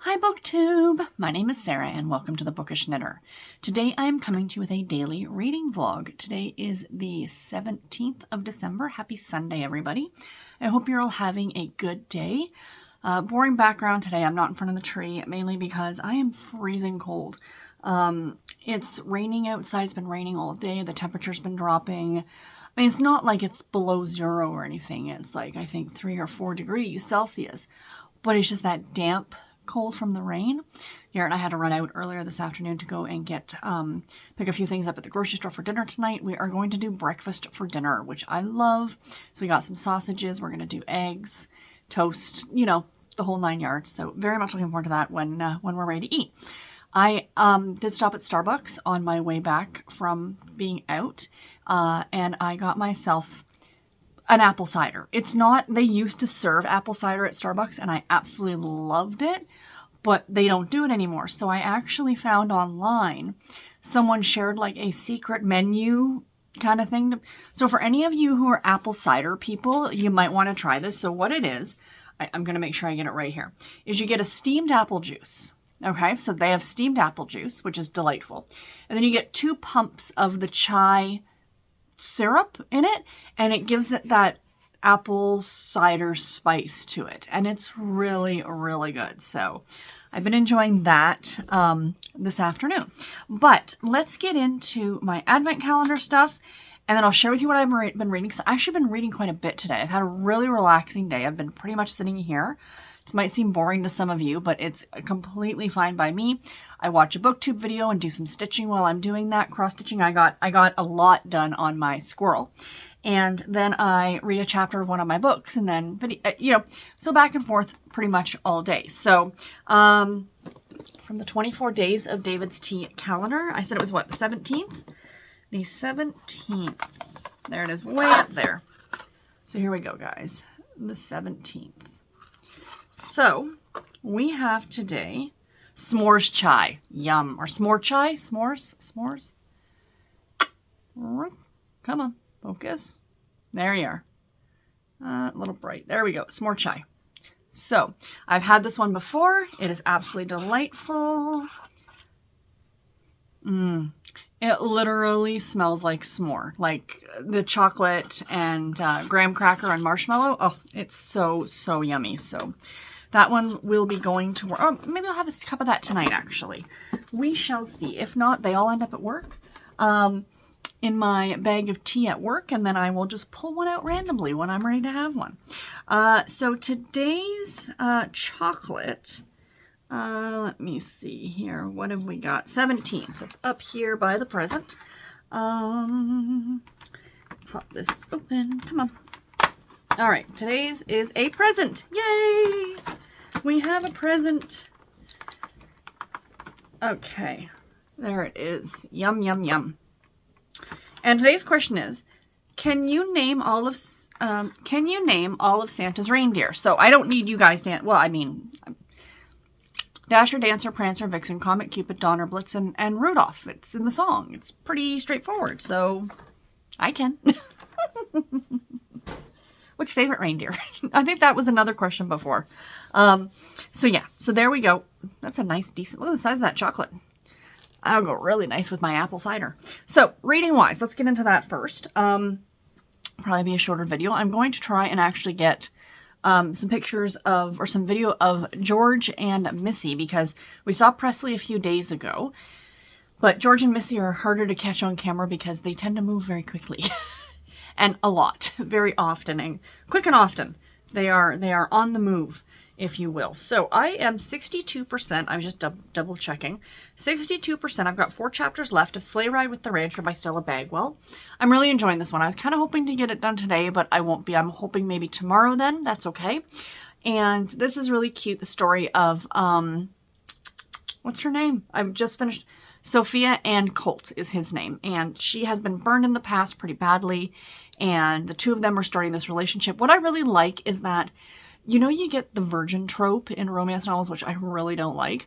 Hi BookTube! My name is Sarah and welcome to the Bookish Knitter. Today I am coming to you with a daily reading vlog. Today is the 17th of December. Happy Sunday, everybody. I hope you're all having a good day. Boring background today. I'm not in front of the tree, mainly because I am freezing cold. It's raining outside. It's been raining all day. The temperature's been dropping. I mean, it's not like it's below zero or anything. It's like, I think, 3 or 4 degrees Celsius. But it's just that damp cold from the rain. Garrett and I had to run out earlier this afternoon to go and get pick a few things up at the grocery store for dinner tonight. We are going to do breakfast for dinner, which I love. So we got some sausages. We're going to do eggs, toast, you know, the whole 9 yards. So very much looking forward to that when we're ready to eat. I did stop at Starbucks on my way back from being out, and I got myself an apple cider. It's not, they used to serve apple cider at Starbucks and I absolutely loved it, but they don't do it anymore. So I actually found online, someone shared like a secret menu kind of thing. So for any of you who are apple cider people, you might want to try this. So what it is, I'm going to make sure I get it right here, is you get a steamed apple juice. Okay, so they have steamed apple juice, which is delightful. And then you get 2 pumps of the chai syrup in it, and it gives it that apple cider spice to it, and it's really, really good. So I've been enjoying that this afternoon. But let's get into my advent calendar stuff, and then I'll share with you what I've been reading, because I've actually been reading quite a bit today. I've had a really relaxing day. I've been pretty much sitting here. It might seem boring to some of you, but it's completely fine by me. I watch a BookTube video and do some stitching while I'm doing that. Cross-stitching, I got a lot done on my squirrel. And then I read a chapter of one of my books, and then, you know, so back and forth pretty much all day. So, from the 24 days of David's Tea calendar, I said it was what, the 17th? The 17th. There it is, way up there. So here we go, guys. The 17th. So, we have today s'mores chai. Yum. Or s'more chai? S'mores? S'mores? Come on. Focus. There you are. A little bright. There we go. S'more chai. So, I've had this one before. It is absolutely delightful. It literally smells like s'more. Like the chocolate and graham cracker and marshmallow. Oh, it's so, so yummy. So, that one will be going to work. Oh, maybe I'll have a cup of that tonight, actually. We shall see. If not, they all end up at work. In my bag of tea at work, and then I will just pull one out randomly when I'm ready to have one. So today's chocolate, let me see here. What have we got? 17. So it's up here by the present. Pop this open. Come on. All right, today's is a present. Yay! We have a present. Okay, there it is. Yum, yum, yum. And today's question is, can you name all of Santa's reindeer? So I don't need you guys to, well, I mean, Dasher, Dancer, Prancer, Vixen, Comet, Cupid, Donner, Blitzen, and Rudolph. It's in the song. It's pretty straightforward, so I can. Which favorite reindeer? I think that was another question before. So yeah, so there we go. That's a nice, decent, look at the size of that chocolate. That'll go really nice with my apple cider. So reading wise, let's get into that first. Probably be a shorter video. I'm going to try and actually get some pictures of, or some video of George and Missy, because we saw Presley a few days ago, but George and Missy are harder to catch on camera because they tend to move very quickly. And a lot, very often, and quick and often. They are on the move, if you will. So I am 62%. I was just double checking. 62%. I've got 4 chapters left of Sleigh Ride with the Rancher by Stella Bagwell. I'm really enjoying this one. I was kind of hoping to get it done today, but I won't be. I'm hoping maybe tomorrow then. That's okay. And this is really cute. The story of, what's her name? I've just finished. Sophia and Colt is his name, and she has been burned in the past pretty badly, and the two of them are starting this relationship. What I really like is that you know, you get the virgin trope in romance novels, which I really don't like.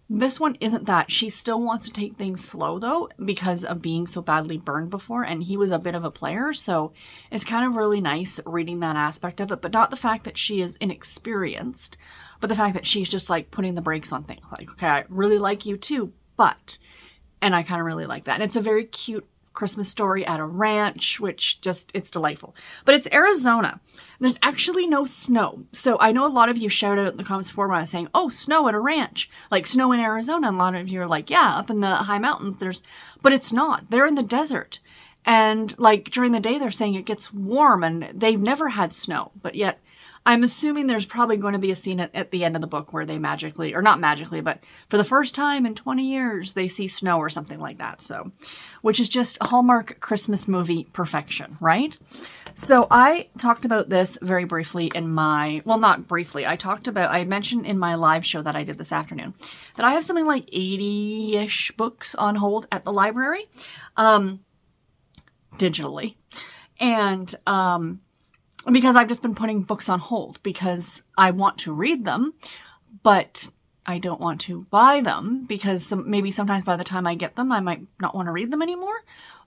This one isn't that. She still wants to take things slow, though, because of being so badly burned before, and he was a bit of a player, so it's kind of really nice reading that aspect of it, but not the fact that she is inexperienced, but the fact that she's just, like, putting the brakes on things. Like, okay, I really like you too, but... And I kind of really like that. And it's a very cute Christmas story at a ranch, which just, it's delightful. But it's Arizona. There's actually no snow. So I know a lot of you shouted out in the comments before when I was saying, oh, snow at a ranch, like snow in Arizona. And a lot of you are like, yeah, up in the high mountains, but it's not. They're in the desert. And like during the day, they're saying it gets warm and they've never had snow, but yet I'm assuming there's probably going to be a scene at the end of the book where they magically, or not magically, but for the first time in 20 years, they see snow or something like that. So, which is just a Hallmark Christmas movie perfection, right? So I talked about this very briefly in my, well, not briefly. I mentioned in my live show that I did this afternoon that I have something like 80-ish books on hold at the library, digitally. And, because I've just been putting books on hold because I want to read them, but I don't want to buy them because maybe sometimes by the time I get them, I might not want to read them anymore,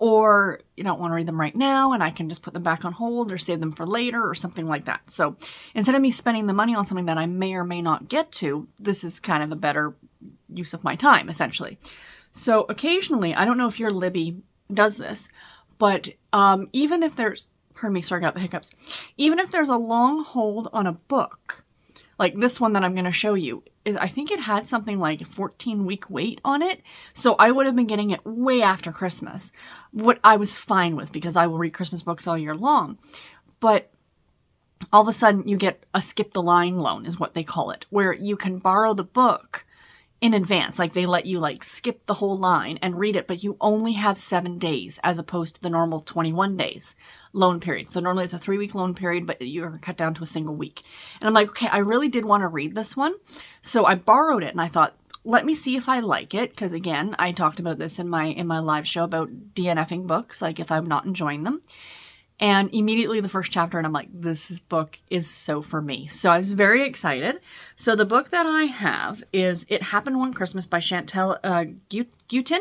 or you don't want to read them right now and I can just put them back on hold or save them for later or something like that. So instead of me spending the money on something that I may or may not get to, this is kind of a better use of my time, essentially. So occasionally, I don't know if your Libby does this, but even if there's, pardon me, sorry, I got the hiccups. Even if there's a long hold on a book, like this one that I'm going to show you, I think it had something like a 14-week wait on it. So I would have been getting it way after Christmas, what I was fine with because I will read Christmas books all year long. But all of a sudden you get a skip the line loan is what they call it, where you can borrow the book in advance. Like they let you like skip the whole line and read it, but you only have 7 days as opposed to the normal 21 days loan period. So normally it's a 3-week loan period, but you're cut down to a single week. And I'm like, okay, I really did want to read this one. So I borrowed it and I thought, let me see if I like it. Because again, I talked about this in my live show about DNFing books, like if I'm not enjoying them. And immediately the first chapter, and I'm like, this book is so for me. So I was very excited. So the book that I have is It Happened One Christmas by Chantal Guyon.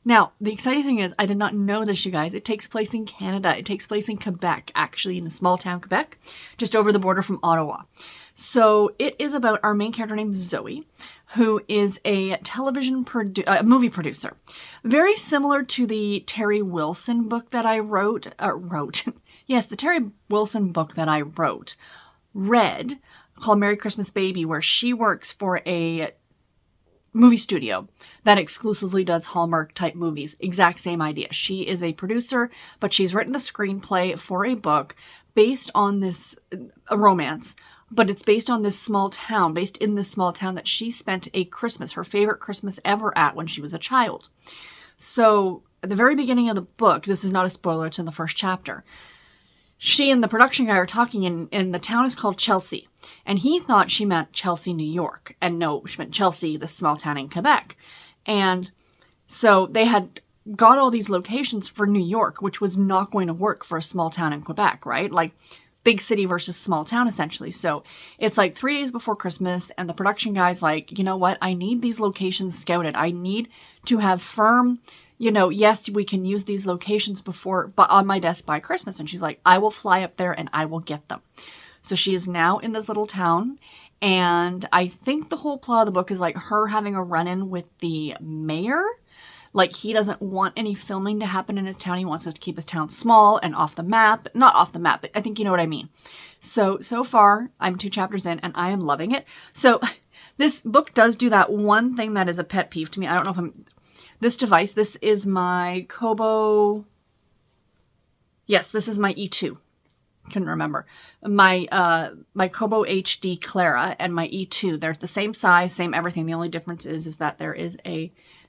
Now, the exciting thing is I did not know this, you guys. It takes place in Canada. It takes place in Quebec, actually, in a small town, Quebec, just over the border from Ottawa. So it is about our main character named Zoe, who is a movie producer. Very similar to the Terry Wilson book that I wrote. Yes, the Terry Wilson book that I read, called Merry Christmas Baby, where she works for a movie studio that exclusively does Hallmark type movies. Exact same idea. She is a producer, but she's written a screenplay for a book based on a romance, but it's based in this small town that she spent her favorite Christmas ever at when she was a child. So at the very beginning of the book, this is not a spoiler, it's in the first chapter, she and the production guy are talking, and the town is called Chelsea. And he thought she meant Chelsea, New York. And no, she meant Chelsea, the small town in Quebec. And so they had got all these locations for New York, which was not going to work for a small town in Quebec, right? Like big city versus small town, essentially. So it's like 3 days before Christmas, and the production guy's like, you know what? I need these locations scouted. I need to have firm... yes, we can use these locations but on my desk by Christmas. And she's like, I will fly up there and I will get them. So she is now in this little town. And I think the whole plot of the book is like her having a run-in with the mayor. Like he doesn't want any filming to happen in his town. He wants us to keep his town small and off the map. Not off the map, but I think you know what I mean. So far I'm 2 chapters in and I am loving it. So this book does do that one thing that is a pet peeve to me. I don't know if this device, this is my Kobo. Yes, this is my E2. Couldn't remember. My Kobo HD Clara and my E2. They're the same size, same everything. The only difference is that there is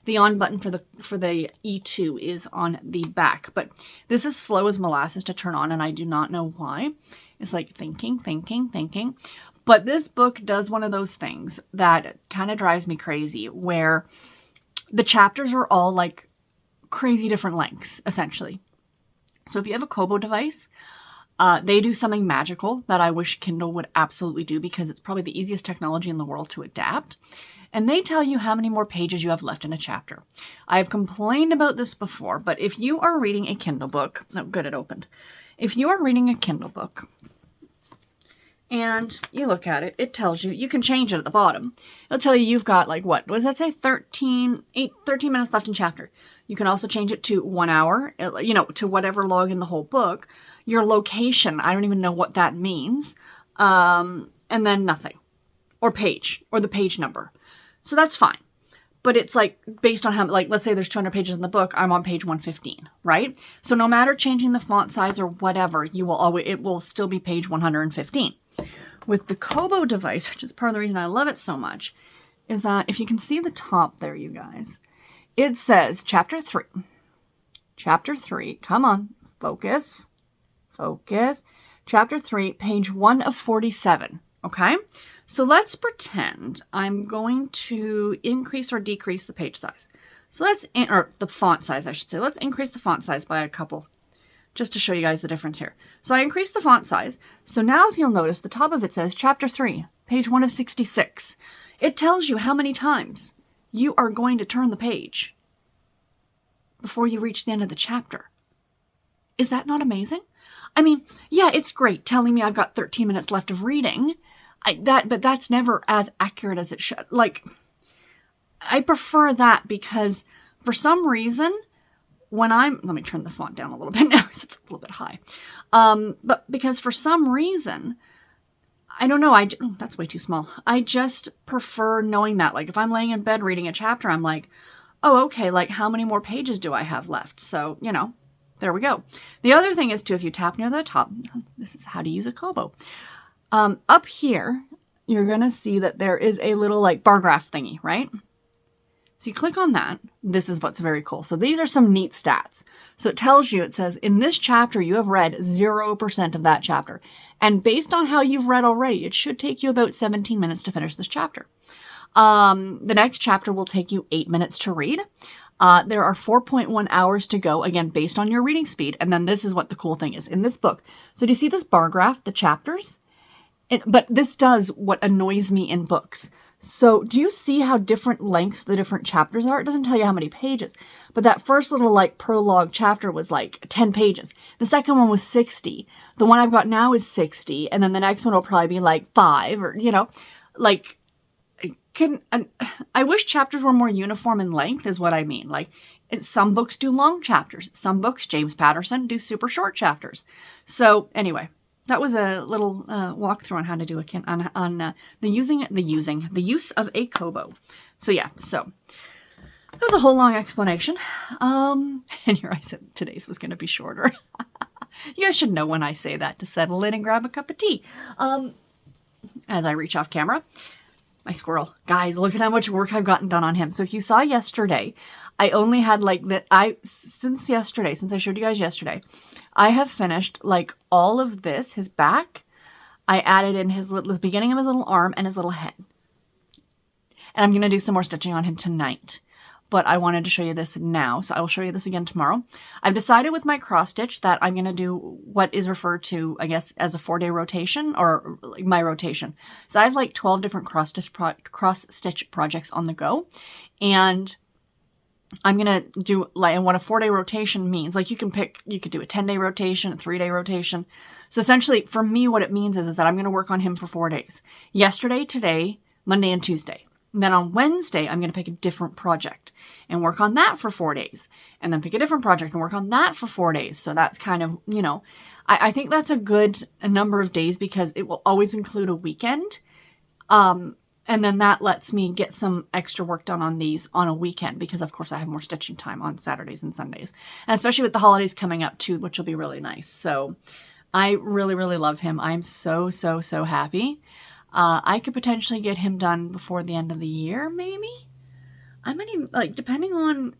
the on button for the E2 is on the back. But this is slow as molasses to turn on, and I do not know why. It's like thinking. But this book does one of those things that kind of drives me crazy, where the chapters are all like crazy different lengths, essentially. So if you have a Kobo device, They do something magical that I wish Kindle would absolutely do because it's probably the easiest technology in the world to adapt. And they tell you how many more pages you have left in a chapter. I have complained about this before, but if you are reading a Kindle book, oh good, it opened. If you are reading a Kindle book and you look at it, it tells you, you can change it at the bottom. It'll tell you you've got like, what does that say? 13 minutes left in chapter. You can also change it to 1 hour, you know, to whatever log in the whole book. Your location, I don't even know what that means. And then nothing. Or page, or the page number. So that's fine. But it's like based on how, like, let's say there's 200 pages in the book, I'm on page 115, right? So no matter changing the font size or whatever, it will still be page 115. With the Kobo device, which is part of the reason I love it so much, is that if you can see the top there, you guys, it says chapter 3. Chapter 3, come on, focus. Chapter 3, page 1 of 47, okay? So let's pretend I'm going to increase or decrease the page size. So or the font size, I should say. Let's increase the font size by a couple, just to show you guys the difference here. So I increased the font size. So now if you'll notice, the top of it says chapter 3, page 1 of 66. It tells you how many times you are going to turn the page before you reach the end of the chapter. Is that not amazing? I mean, yeah, it's great telling me I've got 13 minutes left of reading, but that's never as accurate as it should. Like, I prefer that because for some reason, let me turn the font down a little bit now because it's a little bit high. But because for some reason, I don't know, that's way too small. I just prefer knowing that. Like, if I'm laying in bed reading a chapter, I'm like, oh, okay, like, how many more pages do I have left? So, you know, there we go. The other thing is, too, if you tap near the top, this is how to use a Kobo. Up here, you're going to see that there is a little, like, bar graph thingy, right? So you click on that. This is what's very cool. So these are some neat stats. So it tells you, it says, in this chapter, you have read 0% of that chapter. And based on how you've read already, it should take you about 17 minutes to finish this chapter. The next chapter will take you 8 minutes to read. There are 4.1 hours to go, again, based on your reading speed. And then this is what the cool thing is in this book. So do you see this bar graph, the chapters? But this does what annoys me in books. So do you see how different lengths the different chapters are? It doesn't tell you how many pages. But that first little, like, prologue chapter was, like, 10 pages. The second one was 60. The one I've got now is 60. And then the next one will probably be, like, 5 or, you know, like... I wish chapters were more uniform in length is what I mean. Like, some books do long chapters. Some books, James Patterson, do super short chapters. So anyway, that was a little walkthrough on how to do the use of a Kobo. So yeah, so that was a whole long explanation. And here I said today's was going to be shorter. You guys should know when I say that to settle in and grab a cup of tea. As I reach off camera. My squirrel. Guys, look at how much work I've gotten done on him. So if you saw yesterday, I only had like since I showed you guys yesterday, I have finished like all of this, his back. I added in the beginning of his little arm and his little head. And I'm going to do some more stitching on him tonight. But I wanted to show you this now, so I will show you this again tomorrow. I've decided with my cross stitch that I'm going to do what is referred to, I guess, as a 4-day rotation, or like my rotation. So I have like 12 different cross stitch projects on the go, and I'm going to do, like, and what a 4-day rotation means, like you could do a 10-day rotation, a 3-day rotation. So essentially, for me, what it means is that I'm going to work on him for 4 days. Yesterday, today, Monday, and Tuesday. And then on Wednesday, I'm going to pick a different project and work on that for 4 days. And then pick a different project and work on that for 4 days. So that's kind of, you know, I think that's a number of days because it will always include a weekend. And then that lets me get some extra work done on these on a weekend because, of course, I have more stitching time on Saturdays and Sundays. And especially with the holidays coming up, too, which will be really nice. So I really, really love him. I'm so, so, so happy. I could potentially get him done before the end of the year, maybe? I might even, like, depending on...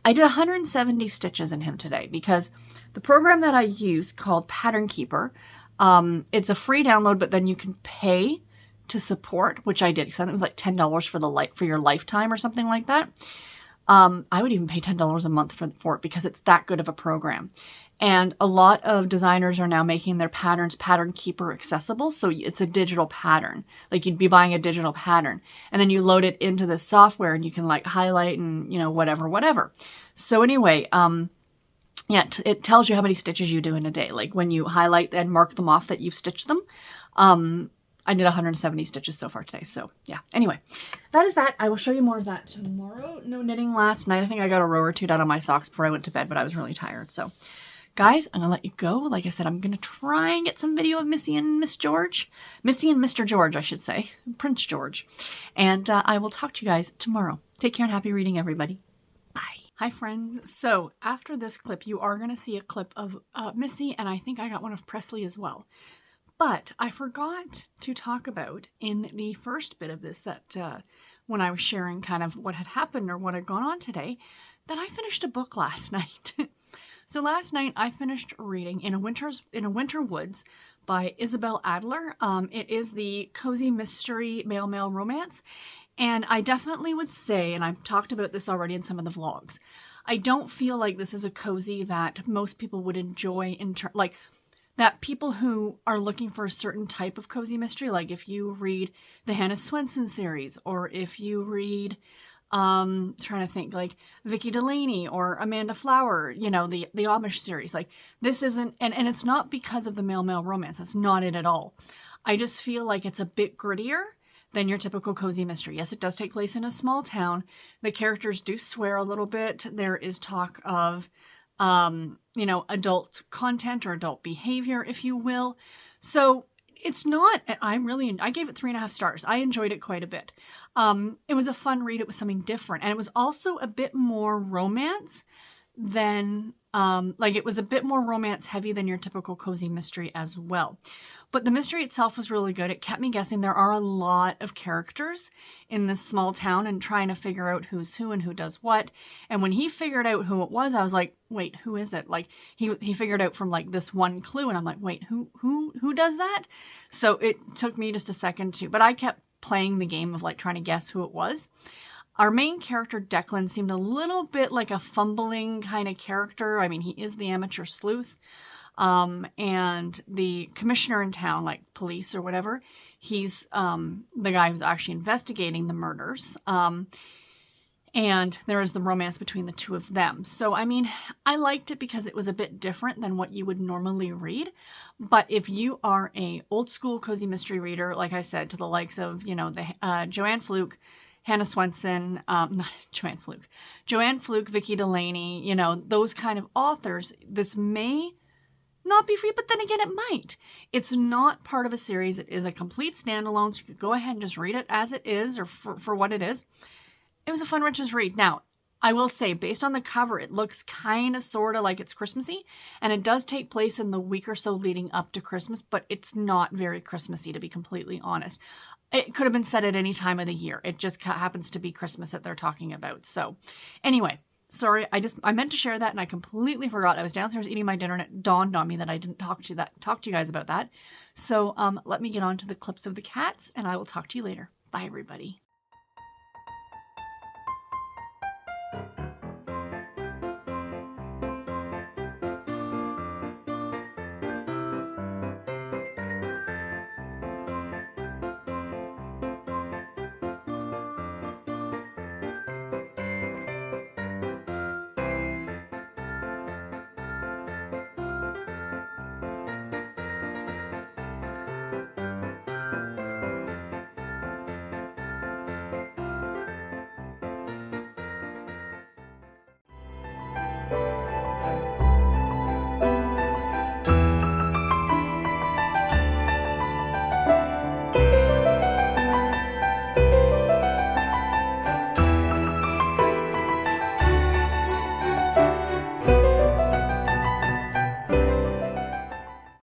I did 170 stitches in him today because the program that I use called Pattern Keeper, it's a free download, but then you can pay to support, which I did because I think it was like $10 for your lifetime or something like that. I would even pay $10 a month for it because it's that good of a program. And a lot of designers are now making their patterns Pattern Keeper accessible. So it's a digital pattern. Like you'd be buying a digital pattern and then you load it into the software and you can like highlight and, you know, whatever. So anyway, yeah, it tells you how many stitches you do in a day. Like when you highlight and mark them off that you've stitched them. I did 170 stitches so far today. So yeah, anyway, that is that. I will show you more of that tomorrow. No knitting last night. I think I got a row or two done on my socks before I went to bed, but I was really tired. So guys, I'm going to let you go. Like I said, I'm going to try and get some video of Missy and Miss George. Missy and Mr. George, I should say. Prince George. And I will talk to you guys tomorrow. Take care and happy reading, everybody. Bye. Hi, friends. So after this clip, you are going to see a clip of Missy, and I think I got one of Presley as well. But I forgot to talk about in the first bit of this that when I was sharing kind of what had happened or what had gone on today, that I finished a book last night. So last night I finished reading In a Winter Woods by Isabel Adler. It is the cozy mystery male romance. And I definitely would say, and I've talked about this already in some of the vlogs, I don't feel like this is a cozy that most people would enjoy like that people who are looking for a certain type of cozy mystery, like if you read the Hannah Swenson series, or if you read, trying to think, like Vicky Delaney or Amanda Flower, you know, the Amish series, like this isn't, and it's not because of the male romance. That's not it at all. I just feel like it's a bit grittier than your typical cozy mystery. Yes, it does take place in a small town. The characters do swear a little bit. There is talk of you know, adult content or adult behavior, if you will. So it's not, I gave it 3.5 stars. I enjoyed it quite a bit. It was a fun read. It was something different. And it was also a bit more romance than, like it was a bit more romance heavy than your typical cozy mystery as well. But the mystery itself was really good. It kept me guessing. There are a lot of characters in this small town and trying to figure out who's who and who does what. And when he figured out who it was, I was like, wait, who is it? Like he figured out from like this one clue and I'm like, wait, who does that? So it took me just a second to, but I kept playing the game of like trying to guess who it was. Our main character, Declan, seemed a little bit like a fumbling kind of character. I mean, he is the amateur sleuth. And the commissioner in town, like police or whatever, he's the guy who's actually investigating the murders. And there is the romance between the two of them. So, I mean, I liked it because it was a bit different than what you would normally read. But if you are a old school cozy mystery reader, like I said, to the likes of, you know, the Joanne Fluke, Hannah Swenson, not Joanne Fluke, Vicky Delaney, you know, those kind of authors, this may not be free, but then again, it might. It's not part of a series. It is a complete standalone, so you could go ahead and just read it as it is, or for what it is. It was a fun, richest read. Now, I will say, based on the cover, it looks kind of sort of like it's Christmassy, and it does take place in the week or so leading up to Christmas, but it's not very Christmassy, to be completely honest. It could have been set at any time of the year. It just happens to be Christmas that they're talking about. So, anyway, sorry, I meant to share that, and I completely forgot. I was downstairs eating my dinner, and it dawned on me that I didn't talk to you guys about that. So, let me get on to the clips of the cats, and I will talk to you later. Bye, everybody.